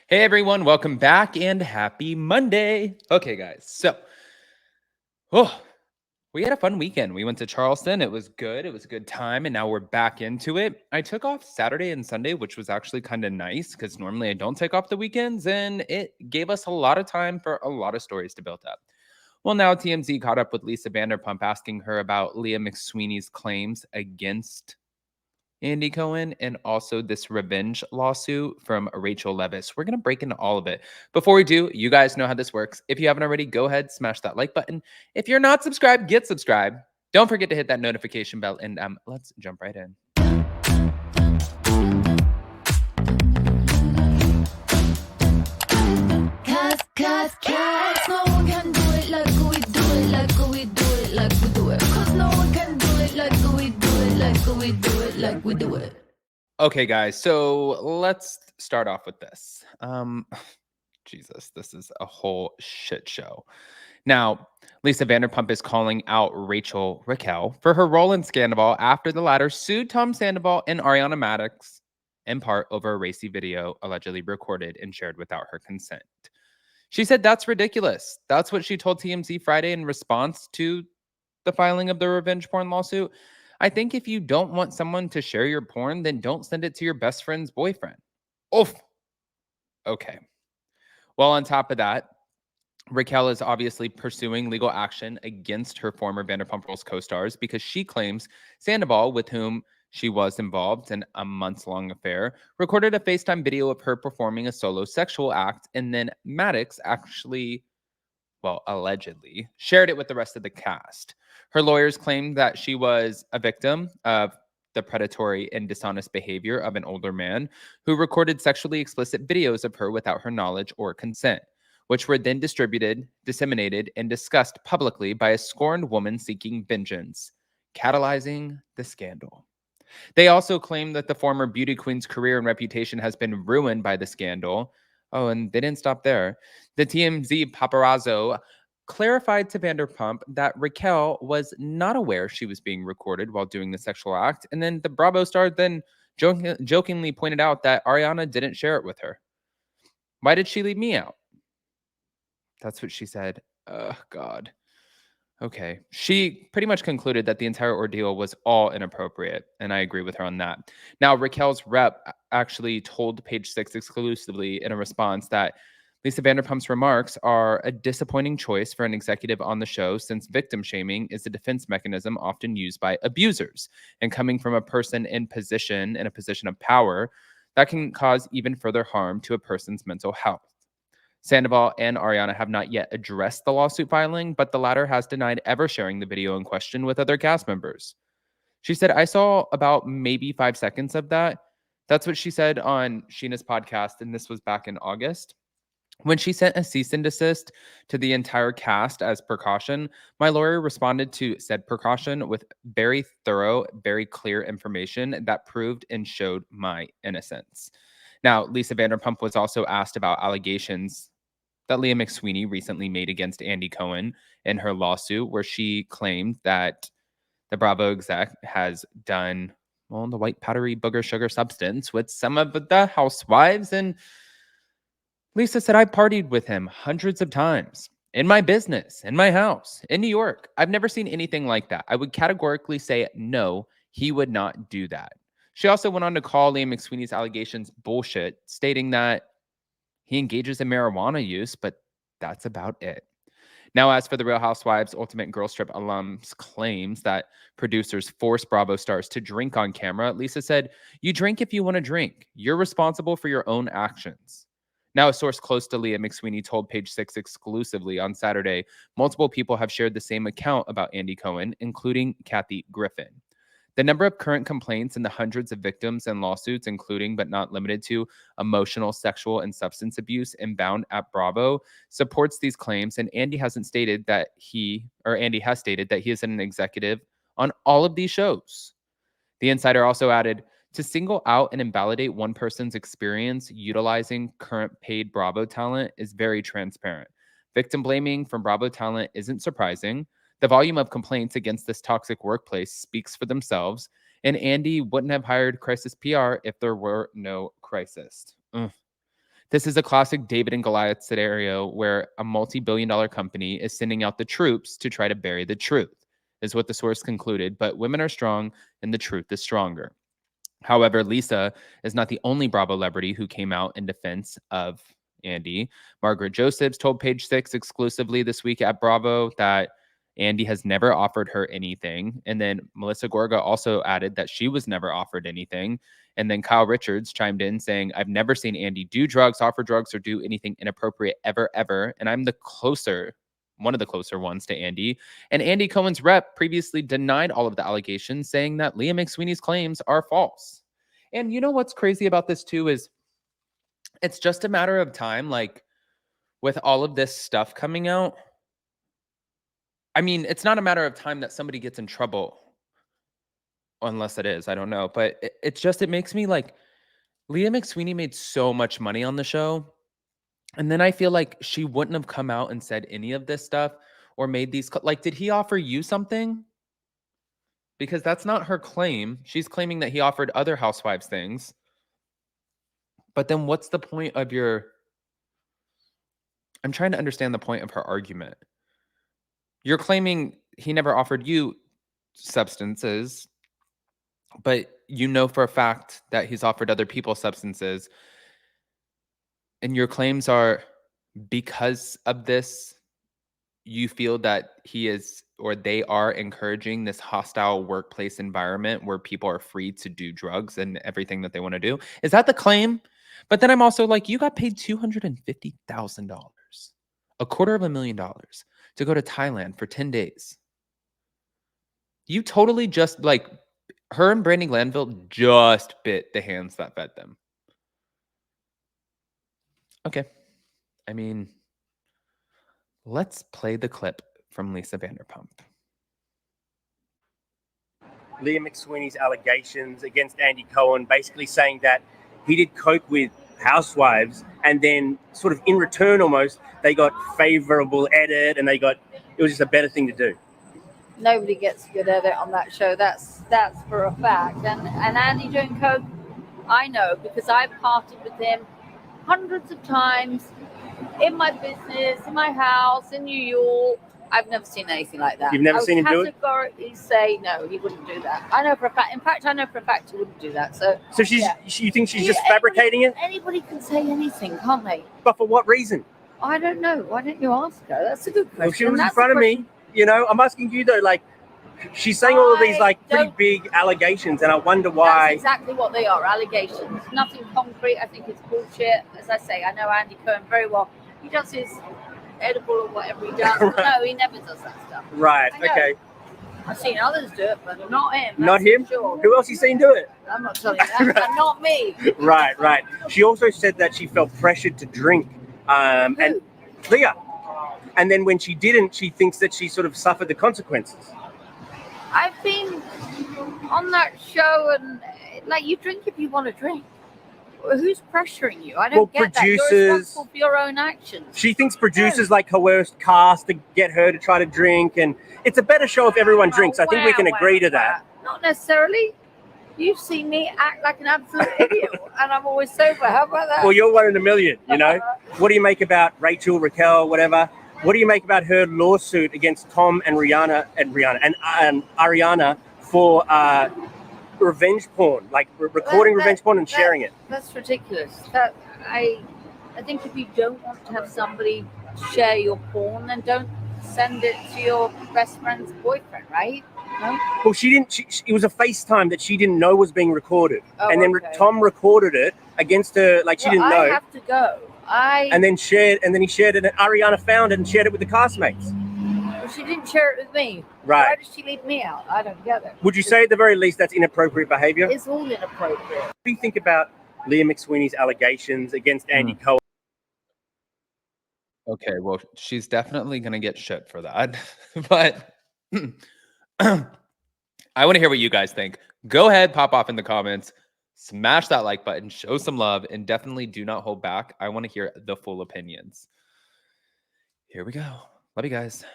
Hey everyone, welcome back and happy Monday. Okay, guys. Oh, we had a fun weekend. We went to Charleston. It was good. It was a good time, and now we're back into it. I took off Saturday and Sunday, which was actually kind of nice because normally I don't take off the weekends, and it gave us a lot of time for a lot of stories to build up. Well, now TMZ caught up with Lisa Vanderpump asking her about Leah McSweeney's claims against Andy Cohen, and also this revenge lawsuit from Raquel Leviss. We're going to break into all of it. Before we do, you guys know how this works. If you haven't already, go ahead, smash that like button. If you're not subscribed, get subscribed. Don't forget to hit that notification bell, and let's jump right in. Cause no one can do it like we do it, like we do it, like we do it. Cause no one can do it like we do it, like we do it, like we do it. Okay, guys, so let's start off with this. Jesus, this is a whole shit show. Now, Lisa Vanderpump is calling out Raquel for her role in Scandal after the latter sued Tom Sandoval and Ariana Madix in part over a racy video allegedly recorded and shared without her consent. She said that's ridiculous. That's what she told TMZ Friday in response to the filing of the revenge porn lawsuit. I think if you don't want someone to share your porn, then don't send it to your best friend's boyfriend. Oof. Okay. Well, on top of that, Raquel is obviously pursuing legal action against her former Vanderpump Rules co-stars because she claims Sandoval, with whom she was involved in a months-long affair, recorded a FaceTime video of her performing a solo sexual act, and then Maddox actually, well, allegedly, shared it with the rest of the cast. Her lawyers claimed that she was a victim of the predatory and dishonest behavior of an older man who recorded sexually explicit videos of her without her knowledge or consent, which were then distributed, disseminated, and discussed publicly by a scorned woman seeking vengeance, catalyzing the scandal. They also claim that the former beauty queen's career and reputation has been ruined by the scandal. Oh, and they didn't stop there. The TMZ paparazzo clarified to Vanderpump that Raquel was not aware she was being recorded while doing the sexual act, and then the Bravo star then jokingly pointed out that Ariana didn't share it with her. Why did she leave me out? That's what she said. Oh, God. Okay. She pretty much concluded that the entire ordeal was all inappropriate, and I agree with her on that. Now, Raquel's rep actually told Page Six exclusively in a response that Lisa Vanderpump's remarks are a disappointing choice for an executive on the show since victim shaming is a defense mechanism often used by abusers. And coming from a person in a position of power, that can cause even further harm to a person's mental health. Sandoval and Ariana have not yet addressed the lawsuit filing, but the latter has denied ever sharing the video in question with other cast members. She said, I saw about maybe 5 seconds of that. That's what she said on Sheena's podcast, and this was back in August. When she sent a cease and desist to the entire cast as precaution, my lawyer responded to said precaution with very thorough, very clear information that proved and showed my innocence. Now, Lisa Vanderpump was also asked about allegations that Leah McSweeney recently made against Andy Cohen in her lawsuit, where she claimed that the Bravo exec has done, well, the white powdery booger sugar substance with some of the housewives. And Lisa said, I partied with him hundreds of times in my business, in my house, in New York. I've never seen anything like that. I would categorically say, no, he would not do that. She also went on to call Leah McSweeney's allegations bullshit, stating that he engages in marijuana use, but that's about it. Now, as for the Real Housewives Ultimate Girl Trip alums' claims that producers force Bravo stars to drink on camera, Lisa said, you drink if you want to drink. You're responsible for your own actions. Now, a source close to Leah McSweeney told Page Six exclusively on Saturday, multiple people have shared the same account about Andy Cohen, including Kathy Griffin. The number of current complaints and the hundreds of victims and lawsuits, including but not limited to emotional, sexual, and substance abuse inbound at Bravo, supports these claims. And Andy has stated that he is an executive on all of these shows. The insider also added, to single out and invalidate one person's experience utilizing current paid Bravo talent is very transparent. Victim blaming from Bravo talent isn't surprising. The volume of complaints against this toxic workplace speaks for themselves, and Andy wouldn't have hired Crisis PR if there were no crisis. Ugh. This is a classic David and Goliath scenario where a multi-billion-dollar company is sending out the troops to try to bury the truth, is what the source concluded. But women are strong and the truth is stronger. However, Lisa is not the only Bravo celebrity who came out in defense of Andy. Margaret Josephs told Page Six exclusively this week at Bravo that Andy has never offered her anything. And then Melissa Gorga also added that she was never offered anything. And then Kyle Richards chimed in saying, I've never seen Andy do drugs, offer drugs, or do anything inappropriate ever, ever. And I'm one of the closer ones to Andy. And Andy Cohen's rep previously denied all of the allegations, saying that Leah McSweeney's claims are false. And you know what's crazy about this too is it's just a matter of time, like with all of this stuff coming out. I mean, it's not a matter of time that somebody gets in trouble, unless it is, I don't know. But it makes me like, Leah McSweeney made so much money on the show. And then I feel like she wouldn't have come out and said any of this stuff or made these, like, did he offer you something? Because that's not her claim. She's claiming that he offered other housewives things. But then what's the point of I'm trying to understand the point of her argument. You're claiming he never offered you substances, but you know for a fact that he's offered other people substances. And your claims are because of this, you feel that he is or they are encouraging this hostile workplace environment where people are free to do drugs and everything that they want to do. Is that the claim? But then I'm also like, you got paid $250,000, $250,000 to go to Thailand for 10 days. You totally just like her and Brandi Glanville just bit the hands that fed them. Okay. I mean, let's play the clip from Lisa Vanderpump. Leah McSweeney's allegations against Andy Cohen, basically saying that he did coke with housewives and then sort of in return almost they got favorable edit and it was just a better thing to do. Nobody gets good edit on that show. That's for a fact. And Andy doing coke, I know because I've partied with him hundreds of times in my business, in my house, in New York. I've never seen anything like that. You've never seen him do it? I would categorically say no, he wouldn't do that. I know for a fact. In fact, I know for a fact he wouldn't do that. So you think she's just fabricating it? Anybody can say anything, can't they? But for what reason? I don't know. Why don't you ask her? That's a good question. Well, she was in front of me. You know, I'm asking you though, like, she's saying all of these like pretty big allegations, and I wonder why. That's exactly what they are, allegations. Nothing concrete. I think it's bullshit. As I say, I know Andy Cohen very well. He does his edible or whatever he does. Right. No, he never does that stuff. Right. Okay. I've seen others do it, but not him. Not him? Sure. Who else you seen do it? I'm not telling you that. And not me. Right. She also said that she felt pressured to drink. And Leah. And then when she didn't, she thinks that she sort of suffered the consequences. I've been on that show and like you drink if you want to drink. Who's pressuring you? I don't get that. You're responsible for your own actions. She thinks producers like coerced cast to get her to try to drink, and it's a better show if everyone drinks. I think we can agree to that. Not necessarily. You've seen me act like an absolute idiot, and I'm always sober. How about that? Well, you're one in a million, you know? What do you make about Raquel, Raquel, whatever? What do you make about her lawsuit against Tom and Ariana for revenge porn, like recording revenge porn and sharing it? That's ridiculous. I think if you don't want to have somebody share your porn, then don't send it to your best friend's boyfriend, right? No? Well, she didn't. It was a FaceTime that she didn't know was being recorded, and then Tom recorded it against her, like she didn't know. I have to go. And then he shared it, and Ariana found it and shared it with the castmates. Well, she didn't share it with me. Right. Why did she leave me out? I don't get it. Would you say at the very least that's inappropriate behavior? It's all inappropriate. What do you think about Leah McSweeney's allegations against Andy Cohen? Okay, well, she's definitely going to get shit for that. But I want to hear what you guys think. Go ahead, pop off in the comments, smash that like button, show some love, and definitely do not hold back. I want to hear the full opinions. Here we go. Love you guys.